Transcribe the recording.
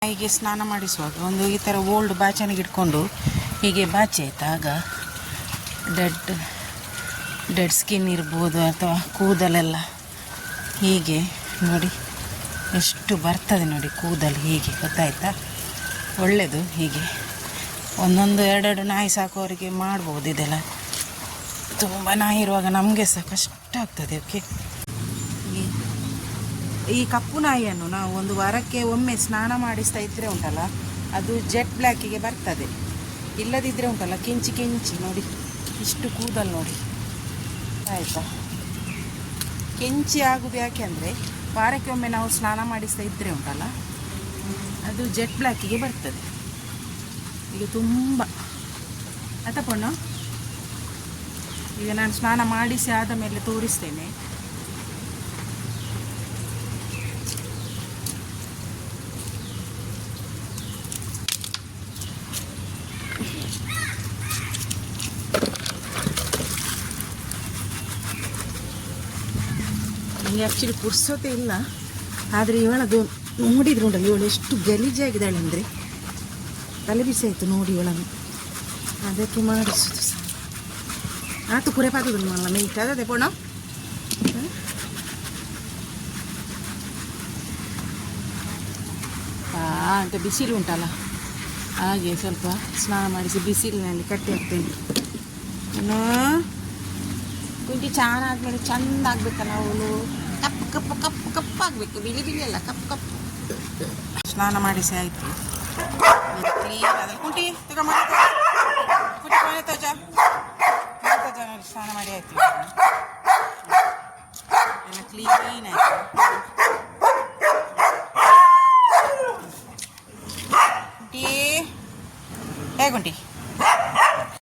ಹೀಗೆ ಸ್ನಾನ ಮಾಡಿಸುವಾಗ ಒಂದು ಈ ಥರ ಓಲ್ಡ್ ಬಾಚಣಿಗೆ ಇಟ್ಕೊಂಡು ಹೀಗೆ ಬಾಚಿ ಆಯ್ತಾ, ಆಗ ಡೆಡ್ ಸ್ಕಿನ್ ಇರ್ಬೋದು ಅಥವಾ ಕೂದಲೆಲ್ಲ ಹೀಗೆ ನೋಡಿ ಎಷ್ಟು ಬರ್ತದೆ ನೋಡಿ ಕೂದಲು ಹೀಗೆ, ಗೊತ್ತಾಯ್ತಾ? ಒಳ್ಳೆಯದು. ಹೀಗೆ ಒಂದೊಂದು ಎರಡೆರಡು ನಾಯಿ ಸಾಕೋರಿಗೆ ಮಾಡ್ಬೋದು ಇದೆಲ್ಲ. ತುಂಬ ನಾಯಿ ಇರುವಾಗ ನಮಗೆ ಸಹ ಕಷ್ಟ ಆಗ್ತದೆ. ಓಕೆ, ಈ ಕಪ್ಪು ನಾಯಿಯನ್ನು ನಾವು ಒಂದು ವಾರಕ್ಕೆ ಒಮ್ಮೆ ಸ್ನಾನ ಮಾಡಿಸ್ತಾ ಇದ್ದರೆ ಉಂಟಲ್ಲ, ಅದು ಜೆಟ್ ಬ್ಲ್ಯಾಕಿಗೆ ಬರ್ತದೆ. ಇಲ್ಲದಿದ್ದರೆ ಉಂಟಲ್ಲ ಕಿಂಚಿ ಕಿಂಚಿ ನೋಡಿ ಇಷ್ಟು ಕೂದಲು ನೋಡಿ, ಆಯಿತಾ? ಕೆಂಚಿ ಆಗೋದು ಯಾಕೆ ಅಂದರೆ ವಾರಕ್ಕೆ ಒಮ್ಮೆ ನಾವು ಸ್ನಾನ ಮಾಡಿಸ್ತಾ ಇದ್ದರೆ ಉಂಟಲ್ಲ, ಅದು ಜೆಟ್ ಬ್ಲ್ಯಾಕಿಗೆ ಬರ್ತದೆ. ಈಗ ತುಂಬ ಪೊಣ್ಣ, ಈಗ ನಾನು ಸ್ನಾನ ಮಾಡಿಸಿ ಆದ ಮೇಲೆ ತೋರಿಸ್ತೇನೆ. ನನಗೆ ಆ್ಯಕ್ಚುಲಿ ಪುರ್ಸೋತೆ ಇಲ್ಲ, ಆದರೆ ಇವಳದು ನೋಡಿದ್ರು ಉಂಟಲ್ಲ, ಇವಳು ಎಷ್ಟು ಗಲೀಜಾಗಿದ್ದಾಳೆ ಅಂದರೆ ತಲೆ ಬಿಸಿ ಆಯಿತು ನೋಡಿ ಇವಳನ್ನು. ಅದಕ್ಕೆ ಮಾಡಿಸೋದು ಸಹ ಆತು ಕುರೆ ಪಾತದ ಮಲ್ಲ ಮೇಯ್ತ ಅದೇ ಪೋಣ. ಅಂತ ಬಿಸಿಲು ಉಂಟಲ್ಲ, ಹಾಗೆ ಸ್ವಲ್ಪ ಸ್ನಾನ ಮಾಡಿಸಿ ಬಿಸಿಲಿನಲ್ಲಿ ಕಟ್ಟಿ ಹಾಕ್ತೇನೆ. ಕುಂಟಿ ಚಾನ ಆದಮೇಲೆ ಚೆಂದ ಆಗಬೇಕಲ್ಲ, ಅವಳು ಕಪ್ಪು ಕಪ್ಪು ಕಪ್ಪು ಕಪ್ಪಾಗಬೇಕು, ಬಿಳಿ ಬಿಳಿ ಅಲ್ಲ ಕಪ್ಪು ಕಪ್ಪು. ಸ್ನಾನ ಮಾಡಿಸಿ ಆಯಿತು, ಕ್ಲೀನ್ ಅದನ್ನು ಕುಂಟಿ ತಗೋ ಕುಂಟಿ ಮನೆ ತೋಜ ನೋಡಿ ಸ್ನಾನ ಮಾಡಿ ಆಯಿತು, ಎಲ್ಲ ಕ್ಲೀನ್ ಆಯಿತು. ಕುಂಟಿ ಹೇಗುಂಟಿ